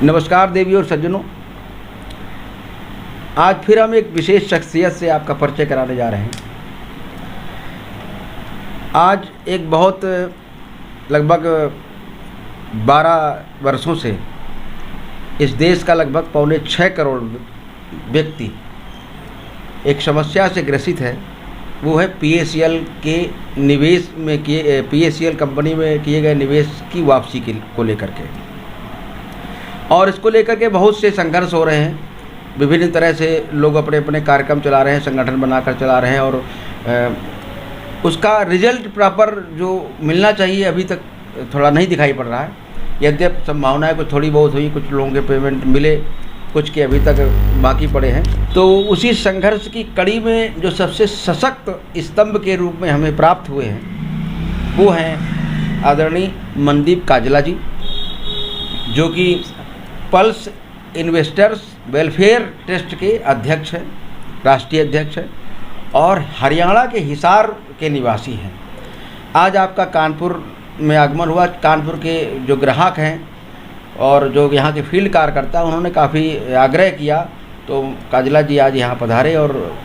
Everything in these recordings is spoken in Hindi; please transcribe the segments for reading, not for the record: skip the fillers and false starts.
नमस्कार देवी और सज्जनों, आज फिर हम एक विशेष शख्सियत से आपका परिचय कराने जा रहे हैं। आज एक बहुत लगभग 12 वर्षों से इस देश का लगभग 6.25 करोड़ व्यक्ति एक समस्या से ग्रसित है। वो है PACL के निवेश में PACL कंपनी में किए गए निवेश की वापसी को लेकर के, और इसको लेकर के बहुत से संघर्ष हो रहे हैं। विभिन्न तरह से लोग अपने अपने कार्यक्रम चला रहे हैं, संगठन बनाकर चला रहे हैं, और उसका रिजल्ट प्रॉपर जो मिलना चाहिए अभी तक थोड़ा नहीं दिखाई पड़ रहा है। यद्यपि संभावनाएं कुछ थोड़ी बहुत हुई, कुछ लोगों के पेमेंट मिले, कुछ के अभी तक बाकी पड़े हैं। तो उसी संघर्ष की कड़ी में जो सबसे सशक्त स्तंभ के रूप में हमें प्राप्त हुए हैं वो हैं आदरणीय मनदीप काजला जी, जो कि पल्स इन्वेस्टर्स वेलफेयर ट्रस्ट के अध्यक्ष हैं, राष्ट्रीय अध्यक्ष हैं, और हरियाणा के हिसार के निवासी हैं। आज आपका कानपुर में आगमन हुआ। कानपुर के जो ग्राहक हैं और जो यहाँ के फील्ड कार्यकर्ता, उन्होंने काफ़ी आग्रह किया, तो काजला जी आज यहाँ पधारे। और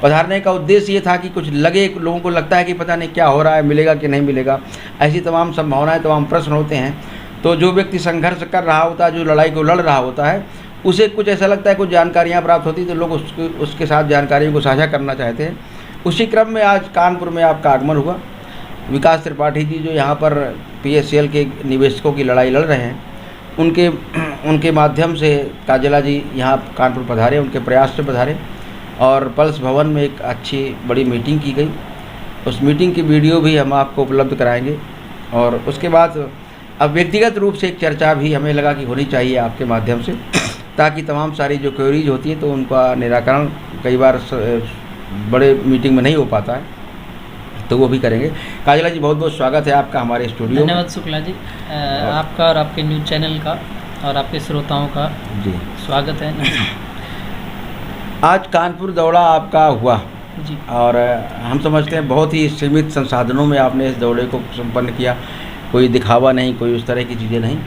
पधारने का उद्देश्य ये था कि कुछ लगे, लोगों को लगता है कि पता नहीं क्या हो रहा है, मिलेगा कि नहीं मिलेगा, ऐसी तमाम संभावनाएं, तमाम प्रश्न होते हैं। तो जो व्यक्ति संघर्ष कर रहा होता है, जो लड़ाई को लड़ रहा होता है, उसे कुछ ऐसा लगता है, कुछ जानकारियाँ प्राप्त होती तो लोग उसके साथ जानकारियों को साझा करना चाहते हैं। उसी क्रम में आज कानपुर में आपका आगमन हुआ। विकास त्रिपाठी जी जो यहाँ पर PACL के निवेशकों की लड़ाई लड़ रहे हैं, उनके माध्यम से काजला जी यहाँ कानपुर पधारे, उनके प्रयास से पधारे, और पल्स भवन में एक अच्छी बड़ी मीटिंग की गई। उस मीटिंग की वीडियो भी हम आपको उपलब्ध कराएंगे। और उसके बाद अब व्यक्तिगत रूप से एक चर्चा भी हमें लगा कि होनी चाहिए आपके माध्यम से, ताकि तमाम सारी जो क्वेरीज होती हैं तो उनका निराकरण कई बार बड़े मीटिंग में नहीं हो पाता है, तो वो भी करेंगे। काजला जी, बहुत बहुत स्वागत है आपका हमारे स्टूडियो में। धन्यवाद शुक्ला जी, आपका और आपके न्यूज़ चैनल का और आपके श्रोताओं का जी स्वागत है। आज कानपुर दौरा आपका हुआ जी, और हम समझते हैं बहुत ही सीमित संसाधनों में आपने इस दौरे को संपन्न किया। कोई दिखावा नहीं, कोई उस तरह की चीज़ें नहीं।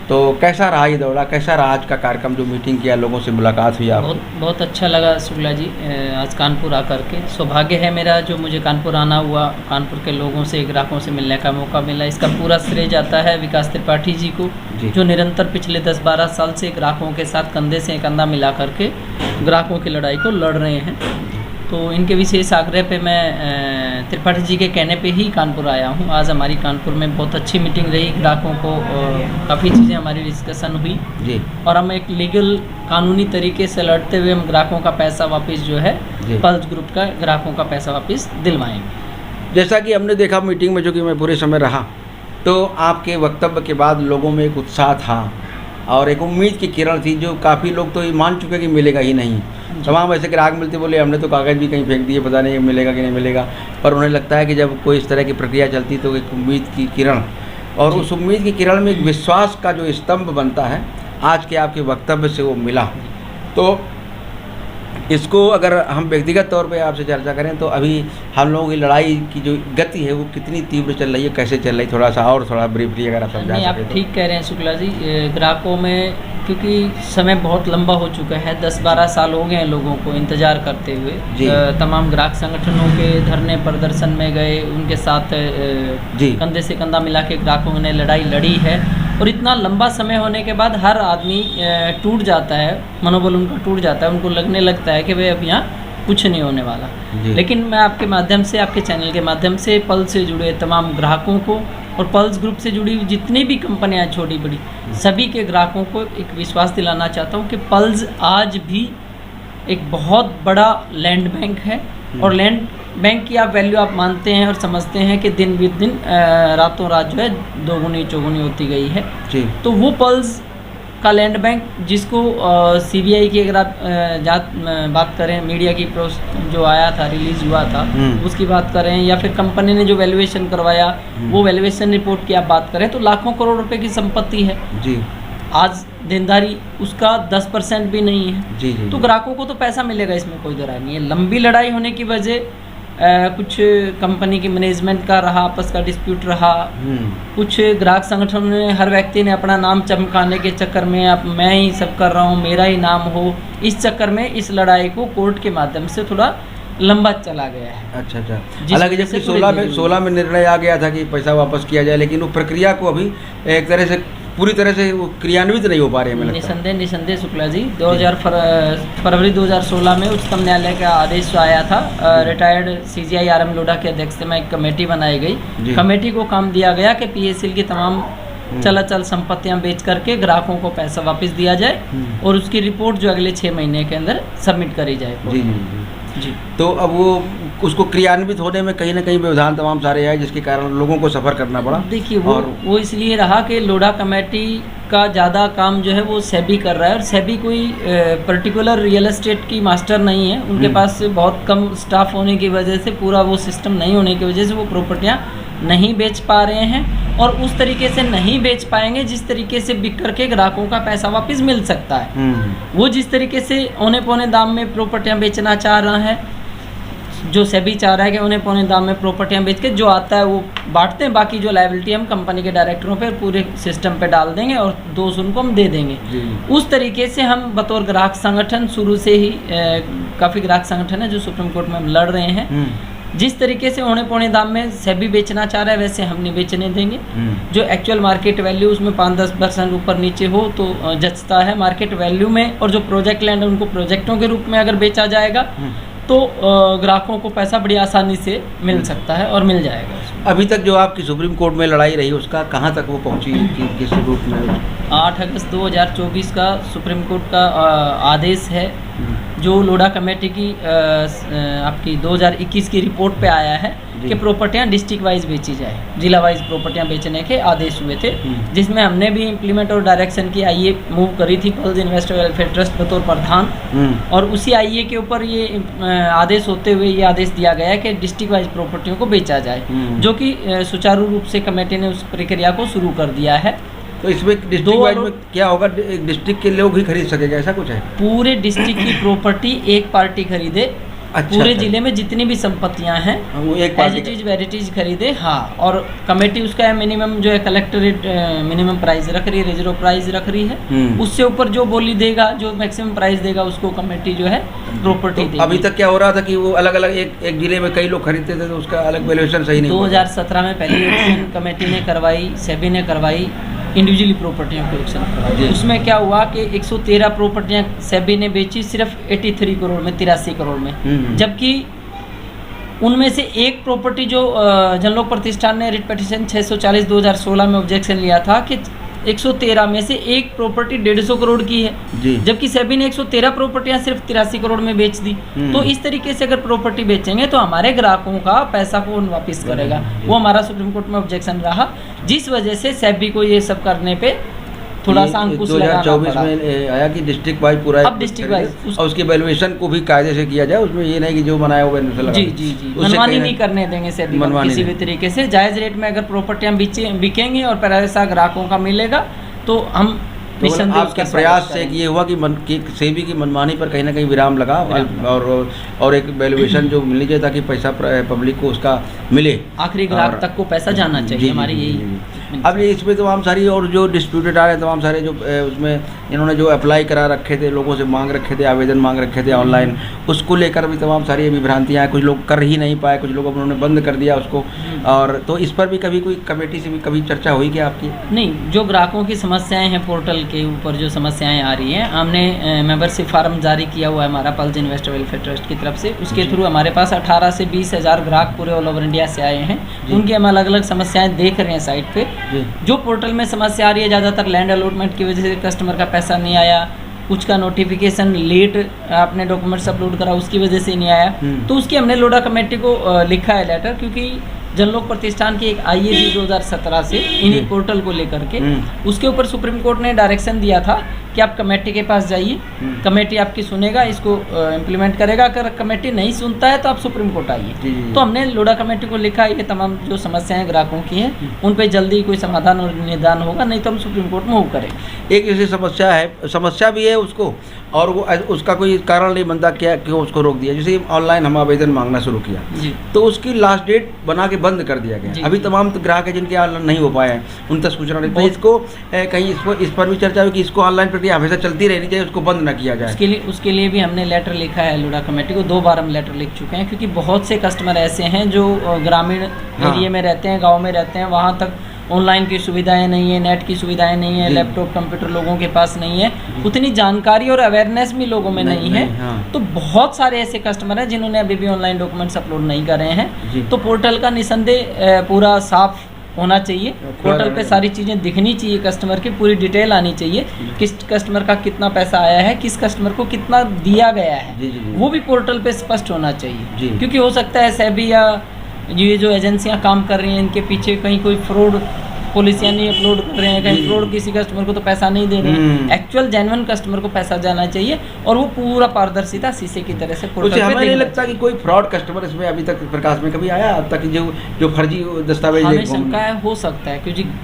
तो कैसा रहा ये दौरा, कैसा रहा आज का कार्यक्रम, जो मीटिंग किया, लोगों से मुलाकात हुई आपको? बहुत अच्छा लगा शुक्ला जी, आज कानपुर आकर के। सौभाग्य है मेरा जो मुझे कानपुर आना हुआ, कानपुर के लोगों से, ग्राहकों से मिलने का मौका मिला। इसका पूरा श्रेय जाता है विकास त्रिपाठी जी को, जो निरंतर पिछले 10-12 साल से ग्राहकों के साथ कंधे से कंधा मिला करके ग्राहकों की लड़ाई को लड़ रहे हैं। तो इनके विशेष आग्रह पे मैं त्रिपाठी जी के कहने पे ही कानपुर आया हूँ। आज हमारी कानपुर में बहुत अच्छी मीटिंग रही, ग्राहकों को काफ़ी चीज़ें हमारी डिस्कशन हुई जी, और हम एक लीगल कानूनी तरीके से लड़ते हुए हम ग्राहकों का पैसा वापस जो है पल्स ग्रुप का ग्राहकों का पैसा वापस दिलवाएंगे। जैसा कि हमने देखा मीटिंग में, जो कि मैं पूरे समय रहा, तो आपके वक्तव्य के बाद लोगों में एक उत्साह था और एक उम्मीद की किरण थी, जो काफ़ी लोग तो ये मान चुके कि मिलेगा ही नहीं। तमाम ऐसे ग्राहक मिलते बोले हमने तो कागज़ भी कहीं फेंक दिए, पता नहीं मिलेगा कि नहीं मिलेगा। पर उन्हें लगता है कि जब कोई इस तरह की प्रक्रिया चलती तो एक उम्मीद की किरण, और उस उम्मीद की किरण में एक विश्वास का जो स्तंभ बनता है, आज के आपके वक्तव्य से वो मिला। तो इसको अगर हम व्यक्तिगत तौर पे आपसे चर्चा करें तो अभी हम लोगों की लड़ाई की जो गति है वो कितनी तीव्र चल रही है, कैसे चल रही है, थोड़ा ब्रीफली अगर आप समझा सकें। आप ठीक कह रहे हैं शुक्ला जी, ग्राहकों में क्योंकि समय बहुत लंबा हो चुका है, 10-12 साल हो गए हैं लोगों को इंतज़ार करते हुए। तमाम ग्राहक संगठनों के धरने प्रदर्शन में गए, उनके साथ कंधे से कंधा मिला के ग्राहकों ने लड़ाई लड़ी है, और इतना लंबा समय होने के बाद हर आदमी टूट जाता है, मनोबल उनका टूट जाता है, उनको लगने लगता है कि भाई अब यहाँ कुछ नहीं होने वाला। लेकिन मैं आपके माध्यम से, आपके चैनल के माध्यम से पल्स से जुड़े तमाम ग्राहकों को और पल्स ग्रुप से जुड़ी जितनी भी कंपनियां छोटी बड़ी, सभी के ग्राहकों को एक विश्वास दिलाना चाहता हूं कि पल्स आज भी एक बहुत बड़ा लैंड बैंक है, और लैंड बैंक की आप वैल्यू आप मानते हैं और समझते हैं कि दिन ब दिन रातों रात जो है दोगुनी चौगुनी होती गई है जी। तो वो पल्स का लैंड बैंक, जिसको CBI की अगर आप बात करें, मीडिया की जो आया था, रिलीज हुआ था, उसकी बात करें, या फिर कंपनी ने जो वैल्यूएशन करवाया वो वैल्यूएशन रिपोर्ट की आप बात करें, तो लाखों करोड़ रुपए की संपत्ति है जी। आज देनदारी उसका 10% भी नहीं है जी। तो ग्राहकों को तो पैसा मिलेगा, इसमें कोई दरार नहीं है। लंबी लड़ाई होने की वजह कुछ कंपनी की मैनेजमेंट का रहा, आपस का डिस्प्यूट रहा, कुछ ग्राहक संगठन ने, हर व्यक्ति ने अपना नाम चमकाने के चक्कर में अब मैं ही सब कर रहा हूँ, मेरा ही नाम हो, इस चक्कर में इस लड़ाई को कोर्ट के माध्यम से थोड़ा लंबा चला गया है। अच्छा। हालांकि जबकि 16 में निर्णय आ गया था कि पैसा वापस किया जाए, लेकिन वो प्रक्रिया को अभी एक तरह से पूरी तरह से वो क्रियान्वित नहीं हो पा रहे हैं। निसंदेह शुक्ला जी, फरवरी 2016 में उच्चतम न्यायालय का आदेश आया था। रिटायर्ड CGI RM लोढ़ा की अध्यक्षता में एक कमेटी बनाई गई। कमेटी को काम दिया गया कि PACL की तमाम चलाचल संपत्तियां बेच करके ग्राहकों को पैसा वापस दिया जाए और उसकी रिपोर्ट जो अगले 6 महीने के अंदर सबमिट करी जाए। जी। तो अब वो उसको क्रियान्वित होने में कहीं ना कहीं व्यवधान तमाम सारे आए, जिसके कारण लोगों को सफ़र करना पड़ा। देखिए वो इसलिए रहा कि लोढ़ा कमेटी का ज़्यादा काम जो है वो सेबी कर रहा है, और सेबी कोई पर्टिकुलर रियल एस्टेट की मास्टर नहीं है। उनके पास बहुत कम स्टाफ होने की वजह से, पूरा वो सिस्टम नहीं होने की वजह से वो प्रॉपर्टियाँ नहीं बेच पा रहे हैं, और उस तरीके से नहीं बेच पाएंगे जिस तरीके से बिक करके ग्राहकों का पैसा वापस मिल सकता है। वो जिस तरीके से औने पौने दाम में प्रॉपर्टियां बेचना चाह रहा है, जो सेबी चाह रहा है कि औने पौने दाम में प्रॉपर्टियां बेच के जो आता है वो बांटते हैं, बाकी जो लायबिलिटी हम कंपनी के डायरेक्टरों पे पूरे सिस्टम पे डाल देंगे और दोष उनको हम दे देंगे। उस तरीके से हम बतौर ग्राहक संगठन शुरू से ही काफ़ी ग्राहक संगठन है जो सुप्रीम कोर्ट में हम लड़ रहे हैं। जिस तरीके से औने पौने दाम में सेबी बेचना चाह रहा है वैसे हम नहीं बेचने देंगे। जो एक्चुअल मार्केट वैल्यू उसमें 5-10% ऊपर नीचे हो तो जचता है मार्केट वैल्यू में, और जो प्रोजेक्ट लैंड है उनको प्रोजेक्टों के रूप में अगर बेचा जाएगा तो ग्राहकों को पैसा बड़ी आसानी से मिल सकता है और मिल जाएगा। अभी तक जो आपकी सुप्रीम कोर्ट में लड़ाई रही उसका कहाँ तक वो पहुँची, किस रूप में? 8 अगस्त 2024 का सुप्रीम कोर्ट का आदेश है जो लोढ़ा कमेटी की आपकी 2021 की रिपोर्ट पे आया है कि प्रॉपर्टियां डिस्ट्रिक्ट वाइज बेची जाए, जिला वाइज प्रॉपर्टियां बेचने के आदेश हुए थे, जिसमें हमने भी इम्प्लीमेंट और डायरेक्शन की आईए मूव करी थी पल्स इन्वेस्टर वेलफेयर ट्रस्ट बतौर प्रधान, और उसी आईए के ऊपर ये आदेश होते हुए ये आदेश दिया गया कि डिस्ट्रिक्ट वाइज प्रॉपर्टियों को बेचा जाए, जो कि सुचारू रूप से कमेटी ने उस प्रक्रिया को शुरू कर दिया है। तो इसमें डिस्ट्रिक्ट वाइज में क्या होगा, एक डिस्ट्रिक्ट के लोग ही खरीद सकेगा, ऐसा कुछ है? पूरे डिस्ट्रिक्ट की प्रॉपर्टी एक पार्टी खरीदे। पूरे जिले में जितनी भी संपत्तियां हैं वो एक एजिटीज वेरिटीज खरीदे। हाँ, और कमेटी उसका मिनिमम जो है कलेक्टरेट मिनिमम प्राइस रख रही है, रिजर्व प्राइस रख रही है, उससे ऊपर जो बोली देगा, जो मैक्सिमम प्राइस देगा उसको कमेटी जो है प्रॉपर्टी देगी। अभी तक क्या हो रहा था कि वो अलग अलग एक जिले में कई लोग खरीदते थे तो उसका अलग वैल्यूएशन सही नहीं। 2017 में पहली ऑक्शन कमेटी ने करवाई, सेबी ने करवाई, इंडिविजुअली प्रॉपर्टियों के ऑक्शन करवाई। उसमें क्या हुआ कि 113 प्रॉपर्टियां सेबी ने बेची सिर्फ 83 करोड़ में, 83 करोड़ में, जबकि उनमें से एक प्रॉपर्टी जो जनलोक प्रतिष्ठान ने रिट पिटीशन 640 2016 में ऑब्जेक्शन लिया था कि 113 में से एक प्रॉपर्टी 150 करोड़ की है, जबकि सेबी ने 113 प्रॉपर्टियां सिर्फ 83 करोड़ में बेच दी। तो इस तरीके से अगर प्रॉपर्टी बेचेंगे तो हमारे ग्राहकों का पैसा कौन वापस करेगा, वो हमारा सुप्रीम कोर्ट में ऑब्जेक्शन रहा, जिस वजह से सेबी को ये सब करने पे थोड़ा सा अंकुश लगाना पड़ा। 2024 में आया कि डिस्ट्रिक्ट वाइज पूरा, अब डिस्ट्रिक्ट वाइज और उसकी वैल्यूएशन को भी कायदे से किया जाए, उसमें ये नहीं कि जो बनाया हुआ वैल्यूएशन लगा। जी मनमानी नहीं करने देंगे सेबी को किसी भी तरीके से। जायज़ रेट में अगर प्रॉपर्टियां बिकेंगी और पैसा ग्राहकों का मिलेगा तो हम तो आपके प्रयास से ये हुआ कि सेबी की मनमानी पर कहीं ना कहीं विराम लगा और एक वैल्यूएशन जो मिलनी चाहिए ताकि पैसा पब्लिक को उसका मिले, आखिरी ग्राहक तक को पैसा जाना चाहिए, हमारी यही। अब ये इसमें तमाम सारी और जो डिस्प्यूटेड आ रहे हैं तमाम सारे जो उसमें इन्होंने जो अप्लाई करा रखे थे, लोगों से मांग रखे थे, आवेदन मांग रखे थे ऑनलाइन, उसको लेकर भी तमाम सारी अभी भ्रांतियाँ हैं। कुछ लोग कर ही नहीं पाए, कुछ लोग उन्होंने बंद कर दिया उसको, और तो इस पर भी कभी कोई कमेटी से भी कभी चर्चा हुई क्या आपकी? नहीं, जो ग्राहकों की समस्याएं हैं पोर्टल के ऊपर जो समस्याएं आ रही हैं, हमने मेंबरशिप फार्म जारी किया हुआ है हमारा पल्स इन्वेस्टर वेलफेयर ट्रस्ट की तरफ से। उसके थ्रू हमारे पास 18 से 20 हज़ार ग्राहक पूरे ऑल ओवर इंडिया से आए हैं। उनकी हम अलग अलग समस्याएं देख रहे हैं साइट पे। जो पोर्टल में समस्या आ रही है, ज़्यादातर लैंड अलॉटमेंट की वजह से कस्टमर का पैसा नहीं आया, कुछ का नोटिफिकेशन लेट आपने डॉक्यूमेंट्स अपलोड करा उसकी वजह से नहीं आया, तो उसकी हमने लोढ़ा कमेटी को लिखा है लेटर, क्योंकि जनलोक प्रतिष्ठान की एक आईए थी 2017 से इन्हीं पोर्टल को लेकर के, उसके ऊपर सुप्रीम कोर्ट ने डायरेक्शन दिया था कि आप कमेटी के पास जाइए, कमेटी आपकी सुनेगा, इसको इम्प्लीमेंट करेगा। अगर कमेटी नहीं सुनता है तो आप सुप्रीम कोर्ट आइए। तो हमने लोढ़ा कमेटी को लिखा ये तमाम जो समस्याएं ग्राहकों की हैं उन पे जल्दी कोई समाधान और निदान होगा, नहीं तो हम सुप्रीम कोर्ट में मूव करेंगे। एक ऐसी समस्या है, समस्या भी है उसको, और वो उसका कोई कारण नहीं बनता क्या क्यों उसको रोक दिया। जैसे ऑनलाइन हम आवेदन मांगना शुरू किया जी, तो उसकी लास्ट डेट बना के बंद कर दिया गया। अभी तमाम तो ग्राहक है जिनके ऑनलाइन नहीं हो पाए हैं, उन तक सूचना नहीं। तो इसको कहीं इस पर भी चर्चा हुई कि इसको ऑनलाइन प्रक्रिया हमेशा चलती रहनी चाहिए, उसको बंद न किया जाए। उसके लिए भी हमने लेटर लिखा है लोढ़ा कमेटी को, 2 बार हम लेटर लिख चुके हैं, क्योंकि बहुत से कस्टमर ऐसे हैं जो ग्रामीण एरिया में रहते हैं, गाँव में रहते हैं, वहाँ तक ऑनलाइन की सुविधाएं नहीं है, नेट की सुविधाएं नहीं है, लैपटॉप कंप्यूटर लोगों के पास नहीं है, उतनी जानकारी और अवेयरनेस भी लोगों में नहीं है। तो बहुत सारे ऐसे कस्टमर हैं जिन्होंने अभी भी ऑनलाइन डॉक्यूमेंट्स अपलोड नहीं कर रहे हैं। तो पोर्टल का निसंदेह पूरा साफ होना चाहिए, पोर्टल पे सारी चीज़ें दिखनी चाहिए, कस्टमर की पूरी डिटेल आनी चाहिए, किस कस्टमर का कितना पैसा आया है, किस कस्टमर को कितना दिया गया है, वो भी पोर्टल पे स्पष्ट होना चाहिए। क्योंकि हो सकता है सेबी या ये जो एजेंसियां काम कर रही हैं इनके पीछे कहीं कोई फ्रॉड पॉलिसियां नहीं अपलोड कर रहे हैं, कहीं फ्रॉड किसी कस्टमर को तो पैसा नहीं दे रहे हैं। एक्चुअल जेन्युइन कस्टमर को पैसा जाना चाहिए और वो पूरा पारदर्शिता शीशे की तरह से पोर्टल पे हमें नहीं लगता कि कोई फ्रॉड कस्टमर इसमें अभी तक प्रकाश में कभी आया अब तक, जो फर्जी दस्तावेज हमें शंका है, हो सकता है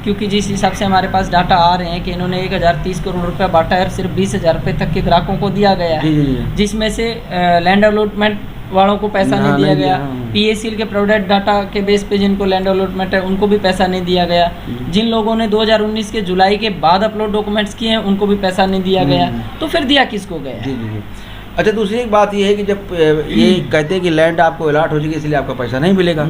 क्योंकि जिस हिसाब से हमारे पास डाटा आ रहे हैं कि इन्होंने 1030 करोड़ रुपया बांटा है और सिर्फ 20,000 रुपये तक के ग्राहकों को दिया गया है, जिसमें से लैंड अलॉटमेंट वालों को पैसा नहीं दिया गया, PACL के प्रोडक्ट डाटा के बेस पे जिनको लैंड अलॉटमेंट है उनको भी पैसा नहीं दिया गया, जिन लोगों ने 2019 के जुलाई के बाद अपलोड डॉक्यूमेंट्स किए हैं उनको भी पैसा नहीं दिया गया। तो फिर दिया किसको गया? अच्छा, दूसरी एक बात ये है कि जब ये कहते हैं कि लैंड आपको अलॉट हो जाएगी इसलिए आपका पैसा नहीं मिलेगा,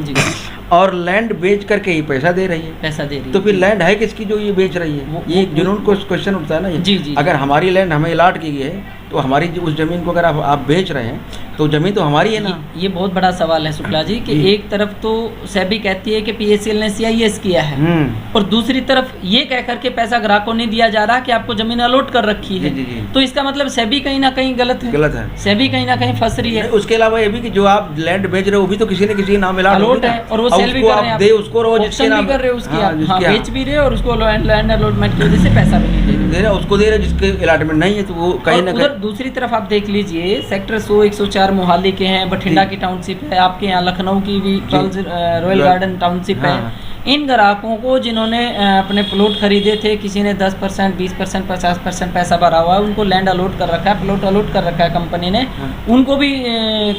और लैंड बेच करके ही पैसा दे रही है, तो फिर लैंड है किसकी जो ये बेच रही है? ये एक जुनून को क्वेश्चन उठता है ना ये। अगर हमारी लैंड हमें अलॉट की गई है तो हमारी उस जमीन को अगर आप बेच रहे हैं तो जमीन तो हमारी है ना। ये बहुत बड़ा सवाल है शुक्ला जी कि एक तरफ तो सेबी कहती है कि PACL ने CIS किया है और दूसरी तरफ ये कह करके पैसा ग्राहकों नहीं दिया जा रहा कि आपको जमीन अलॉट कर रखी है। तो इसका मतलब सेबी कहीं ना कहीं गलत है, सेबी कहीं ना कहीं फंस रही है। उसके अलावा ये भी कि जो आप लैंड बेच रहे हो वो भी तो किसी न किसी नाम अलॉट है और वो सेल भी कर रहे हैं, उसको रोज कर रहे हो उसकी आप बेच भी रहे हो और उसको लैंड अलॉटमेंट की वजह से पैसा भी नहीं दे रहे, उसको दे रहे जिसके अलॉटमेंट नहीं है तो वो कहीं ना कहीं। दूसरी तरफ आप देख लीजिए सेक्टर 100, 104 मोहाली के हैं, बठिंडा की टाउनशिप है, आपके यहाँ लखनऊ की भी रॉयल गार्डन टाउनशिप है। इन ग्राहकों को जिन्होंने अपने प्लॉट खरीदे थे, किसी ने 10%, 20%, 50% पैसा भरा हुआ है, उनको लैंड अलॉट कर रखा है, प्लॉट अलॉट कर रखा है कंपनी ने, उनको भी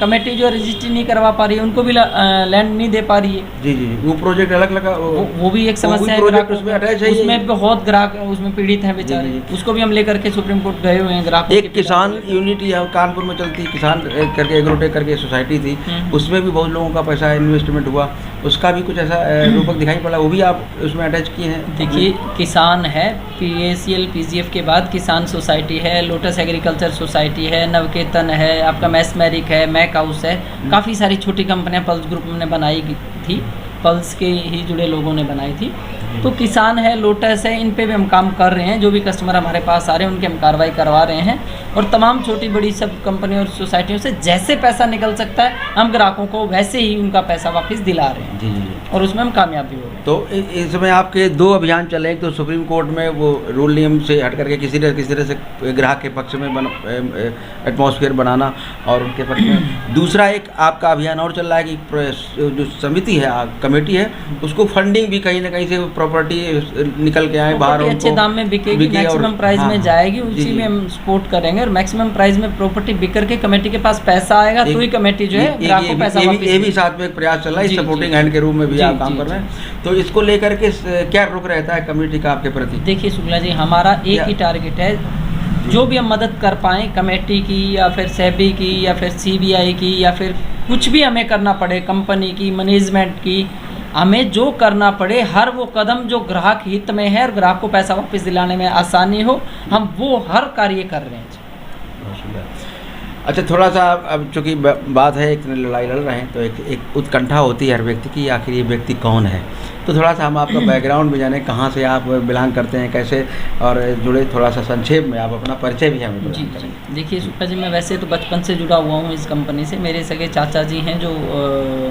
कमेटी जो रजिस्ट्री नहीं करवा पा रही है, उनको भी लैंड नहीं दे पा रही है। जी, वो प्रोजेक्ट अलग लगा, वो भी एक समस्या है, उसमें बहुत ग्राहक उसमें पीड़ित हैं बेचारे, उसको भी हम लेकर के सुप्रीम कोर्ट गए हुए हैं। ग्राहक एक किसान यूनिटी कानपुर में चलती किसान करके एग्रोटेक करके सोसाइटी थी, उसमें भी बहुत लोगों का पैसा इन्वेस्टमेंट हुआ, उसका भी कुछ ऐसा रूपक दिखाई पड़ा, वो भी आप उसमें अटैच किए हैं। देखिए किसान है, PACL PGF के बाद किसान सोसाइटी है, लोटस एग्रीकल्चर सोसाइटी है, नवकेतन है, आपका मैसमेरिक है, मैक हाउस है, काफ़ी सारी छोटी कंपनियां पल्स ग्रुप ने बनाई थी, पल्स के ही जुड़े लोगों ने बनाई थी। तो किसान है, लोटस है, इन पे भी हम काम कर रहे हैं। जो भी कस्टमर हमारे पास आ रहे हैं उनकी हम कार्रवाई करवा रहे हैं और तमाम छोटी बड़ी सब कंपनियों और सोसाइटियों से जैसे पैसा निकल सकता है हम ग्राहकों को वैसे ही उनका पैसा वापस दिला रहे हैं। जी और उसमें हम कामयाब भी हो रहे हैं। तो इस समय आपके 2 अभियान चले, एक तो सुप्रीम कोर्ट में वो रूल नियम से हट करके किसी तरह से ग्राहक के पक्ष में एटमॉस्फेयर बनाना और उनके पक्ष में, दूसरा एक आपका अभियान और चल रहा है कि जो समिति है, कमेटी है, उसको फंडिंग भी कहीं ना कहीं से प्रॉपर्टी निकल के आए बाहर, अच्छे दाम में बिकेगी, मैक्सिमम प्राइस में जाएगी, उसी में हम सपोर्ट करेंगे और मैक्सिमम प्राइस में प्रॉपर्टी बिक करके कमेटी के पास पैसा आएगा तो ही कमेटी जो है ग्राहक को पैसा वापस। ये भी साथ में एक प्रयास चल रहा है, सपोर्टिंग हैंड के रूप में भी आप काम कर रहे हैं। तो इसको लेकर के क्या रुख रहता है कमेटी का आपके प्रति? देखिए शुक्ला जी, हमारा एक ही टारगेट है, जो भी हम मदद कर पाएँ कमेटी की या फिर सेबी की या फिर CBI की या फिर कुछ भी हमें करना पड़े, कंपनी की, मैनेजमेंट की, हमें जो करना पड़े, हर वो कदम जो ग्राहक हित में है और ग्राहक को पैसा वापस दिलाने में आसानी हो, हम वो हर कार्य कर रहे हैं। अच्छा, थोड़ा सा अब चूँकि बात है, एक लड़ाई लड़ रहे हैं तो एक उत्कंठा होती है हर व्यक्ति की, आखिर ये व्यक्ति कौन है। तो थोड़ा सा हम आपका बैकग्राउंड भी जाने, कहाँ से आप बिलोंग करते हैं, कैसे और जुड़े, थोड़ा सा संक्षेप में आप अपना परिचय भी हमें जी जी। देखिए शुक्ला जी, मैं वैसे तो बचपन से जुड़ा हुआ हूँ इस कंपनी से। मेरे सगे चाचा जी हैं जो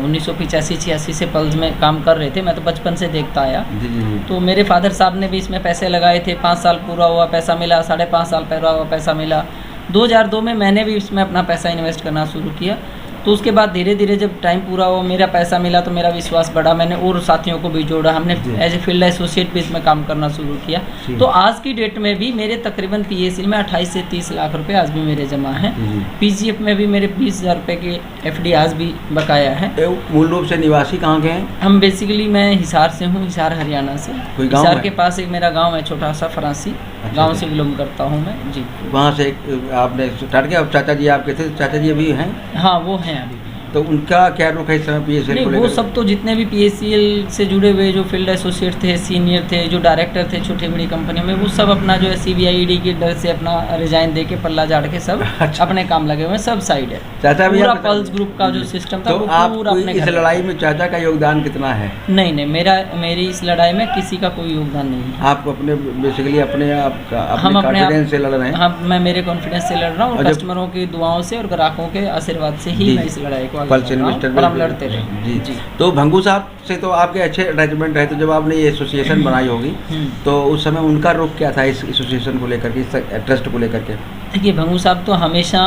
1985-86 से पल्स में काम कर रहे थे, मैं तो बचपन से देखता आया। जी जी। तो मेरे फादर साहब ने भी इसमें पैसे लगाए थे, 5 साल पूरा हुआ पैसा मिला, 5.5 साल पूरा हुआ पैसा मिला। 2002 में मैंने भी इसमें अपना पैसा इन्वेस्ट करना शुरू किया। तो उसके बाद धीरे धीरे जब टाइम पूरा हुआ, मेरा पैसा मिला तो मेरा विश्वास बढ़ा, मैंने और साथियों को भी जोड़ा, हमने एज ए फील्ड एसोसिएट भी इसमें काम करना शुरू किया। तो आज की डेट में भी मेरे तकरीबन पीएसएल में 28 से 30 लाख रुपए आज भी मेरे जमा हैं। पीजीएफ में भी मेरे 20,000 रुपये के एफडी आज भी बकाया है। मूल रूप से निवासी कहाँ के हैं? हम बेसिकली, मैं हिसार से हूँ, हिसार हरियाणा से। हिसार के पास एक मेरा गाँव है छोटा सा फरांसी, गाँव से बिलोंग करता हूँ मैं जी। वहाँ से आपने स्टार्ट किया। चाचा जी आपके थे, चाचा जी अभी हैं? हाँ, वो हैं अभी। तो उनका क्या रुख है इस समय पीएसएल को लेकर? वो सब तो जितने भी पीएसएल से जुड़े हुए जो फील्ड एसोसिएट थे, सीनियर थे, जो डायरेक्टर थे छोटी बड़ी कंपनियों में, वो सब अपना जो है सीबीआईडी के डर से अपना रिजाइन दे के पल्ला झाड़ के सब अपने काम लगे हुए हैं, सब साइड है। चाचा भी पूरा पल्स ग्रुप का जो सिस्टम था वो पूरा अपने। इस लड़ाई में चाचा का योगदान कितना है? नहीं, मेरी इस लड़ाई में किसी का कोई योगदान नहीं है। आप अपने बेसिकली अपने हम अपने कॉन्फिडेंस से लड़ रहे हैं? हाँ, मैं मेरे कॉन्फिडेंस से लड़ रहा हूँ, कस्टमरों की दुआओं से और ग्राहकों के आशीर्वाद से ही मैं इस लड़ाई को आगे हम लड़ते रहे। जी। तो भंगू साहब से तो आपके अच्छे अटैचमेंट रहे, तो जब आपने ये एसोसिएशन बनाई होगी तो उस समय उनका रुख क्या था इस एसोसिएशन को लेकर के, इस ट्रस्ट को लेकर के? देखिए, भंगू साहब तो हमेशा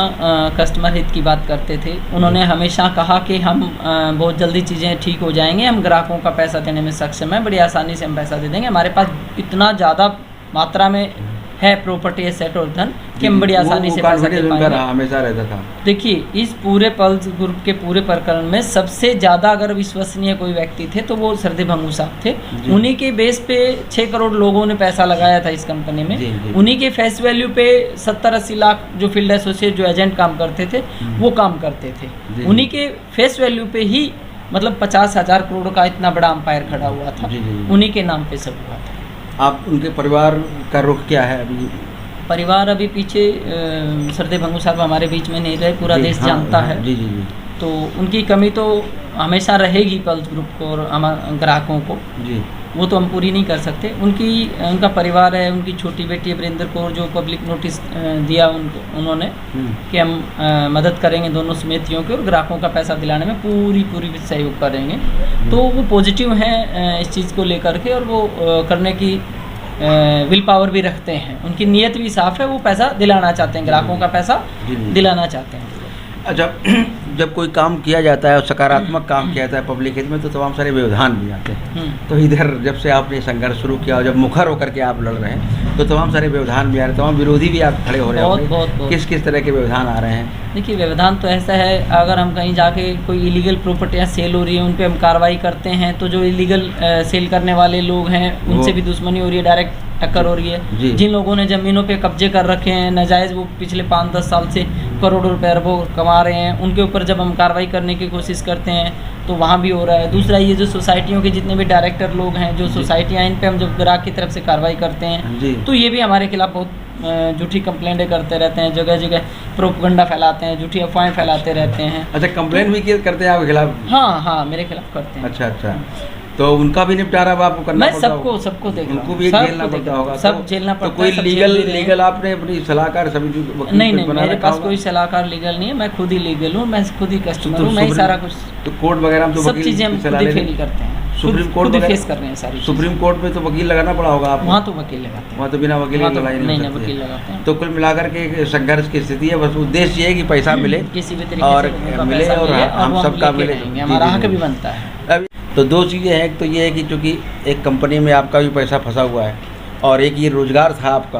कस्टमर हित की बात करते थे। उन्होंने हमेशा कहा कि हम बहुत जल्दी चीज़ें ठीक हो जाएंगे, हम ग्राहकों का पैसा देने में सक्षम है, बड़ी आसानी से हम पैसा दे देंगे, हमारे पास इतना ज़्यादा मात्रा में है प्रॉपर्टी, एसेट और धन कि हम बड़ी आसानी से पैसा दे पाएंगे। हमेशा रहता था। देखिए, इस पूरे पल्स ग्रुप के पूरे प्रकरण में सबसे ज़्यादा अगर विश्वसनीय कोई व्यक्ति थे तो वो सरदेव भंगू साहब थे। उन्हीं के बेस पे 6 करोड़ लोगों ने पैसा लगाया था इस कंपनी में। उन्हीं के फेस वैल्यू पे 70-80 लाख जो फील्ड एसोसिएट जो एजेंट काम करते थे वो काम करते थे। उन्हीं के फेस वैल्यू पे ही मतलब 50,000 करोड़ का इतना बड़ा अंपायर खड़ा हुआ था, उन्हीं के नाम पे सब हुआ था। आप उनके परिवार का रुख क्या है अभी? परिवार अभी पीछे, सरदेव भंगू साहब हमारे बीच में नहीं रहे, पूरा देश जानता है। जी जी जी। तो उनकी कमी तो हमेशा रहेगी पल्स ग्रुप को और हमारे ग्राहकों को जी, वो तो हम पूरी नहीं कर सकते। उनका परिवार है, उनकी छोटी बेटी वरिंदर कौर जो पब्लिक नोटिस दिया उन्होंने कि हम मदद करेंगे दोनों समितियों की और ग्राहकों का पैसा दिलाने में पूरी सहयोग करेंगे। तो वो पॉजिटिव हैं इस चीज़ को लेकर के और वो करने की विल पावर भी रखते हैं। उनकी नीयत भी साफ़ है, वो पैसा दिलाना चाहते हैं, ग्राहकों का पैसा दिलाना चाहते हैं। अच्छा, जब कोई काम किया जाता है और सकारात्मक काम किया जाता है पब्लिक हित में तो तमाम सारे व्यवधान भी आते हैं। तो इधर जब से आपने संघर्ष शुरू किया और जब मुखर होकर के आप लड़ रहे हैं तो तमाम सारे व्यवधान भी आ रहे हैं, तमाम विरोधी भी आप खड़े हो रहे हैं। बहुत किस तरह के व्यवधान आ रहे हैं? देखिए, व्यवधान तो ऐसा है, अगर हम कहीं जाके कोई इलीगल प्रॉपर्टियाँ सेल हो रही हैं उन पर हम कार्रवाई करते हैं तो जो इलीगल सेल करने वाले लोग हैं उनसे भी दुश्मनी हो रही है, डायरेक्ट टक्कर हो रही है। जिन लोगों ने ज़मीनों पे कब्जे कर रखे हैं नाजायज़, वो पिछले 5-10 साल से करोड़ों रुपए अरबों कमा रहे हैं, उनके ऊपर जब हम कार्रवाई करने की कोशिश करते हैं तो वहाँ भी हो रहा है। दूसरा, ये जो सोसाइटियों के जितने भी डायरेक्टर लोग हैं, जो सोसाइटियाँ, इन पे हम जब ग्राहक की तरफ से कार्रवाई करते हैं तो ये भी हमारे खिलाफ बहुत झूठी कंप्लेंटें करते रहते हैं, जगह जगह प्रोपगंडा फैलाते हैं, झूठी अफवाहें फैलाते रहते हैं। अच्छा, कंप्लेंट भी करते हैं आपके खिलाफ? हाँ, मेरे खिलाफ करते हैं। अच्छा, तो उनका भी निपटारा आपको करना पड़ता होगा? मैं सबको देख रहा हूं, उनको भी झेलना पड़ता होगा, सब झेलना पड़ता है। तो कोई लीगल आपने अपनी सलाहकार समिति नहीं, मेरे पास कोई सलाहकार लीगल नहीं है, मैं खुद ही लीगल हूँ, मैं खुद ही कस्टमर हूँ, मैं ही सारा कुछ। तो कोर्ट वगैरह में तो सब चीज़ें हम खुद ही फेल करते हैं, सुप्रीम कोर्ट में फेस कर रहे हैं सारी। सुप्रीम कोर्ट में तो वकील लगाना पड़ा होगा आपको? वहाँ तो वकील लगाते हैं, वहाँ तो बिना वकील की लड़ाई नहीं, वकील लगाते हैं। तो कुल मिलाकर के संघर्ष की स्थिति है, बस उद्देश्य ये है कि पैसा मिले, किसी भी तरीके से मिले और हम सबका मिले, हमारा हक भी बनता है। तो दो चीज़ें हैं, एक तो ये है कि चूँकि एक कंपनी में आपका भी पैसा फंसा हुआ है और एक ये रोज़गार था आपका,